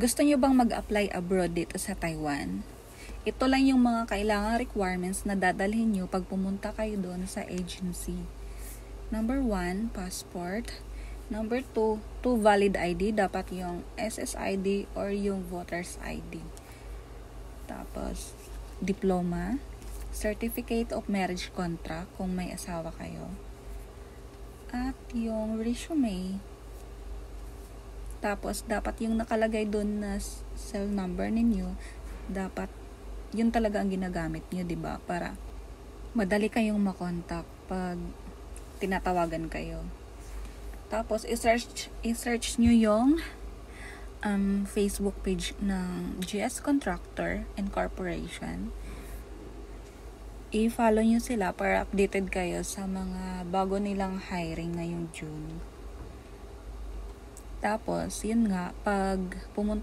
Gusto nyo bang mag-apply abroad dito sa Taiwan? Ito lang yung mga kailangang requirements na dadalhin nyo pag pumunta kayo doon sa agency. Number 1, passport. Number 2, 2 valid ID. Dapat yung SSID or yung voter's ID. Tapos, diploma. Certificate of marriage contract kung may asawa kayo. At yung resume. Tapos, dapat yung nakalagay doon na cell number ninyo, dapat yun talaga ang ginagamit nyo, diba? Para madali kayong makontak pag tinatawagan kayo. Tapos, i-search nyo yung Facebook page ng GS Contractor Incorporation. I-follow nyo sila para updated kayo sa mga bago nilang hiring ngayong June. Tapos, yun nga, pag pumunta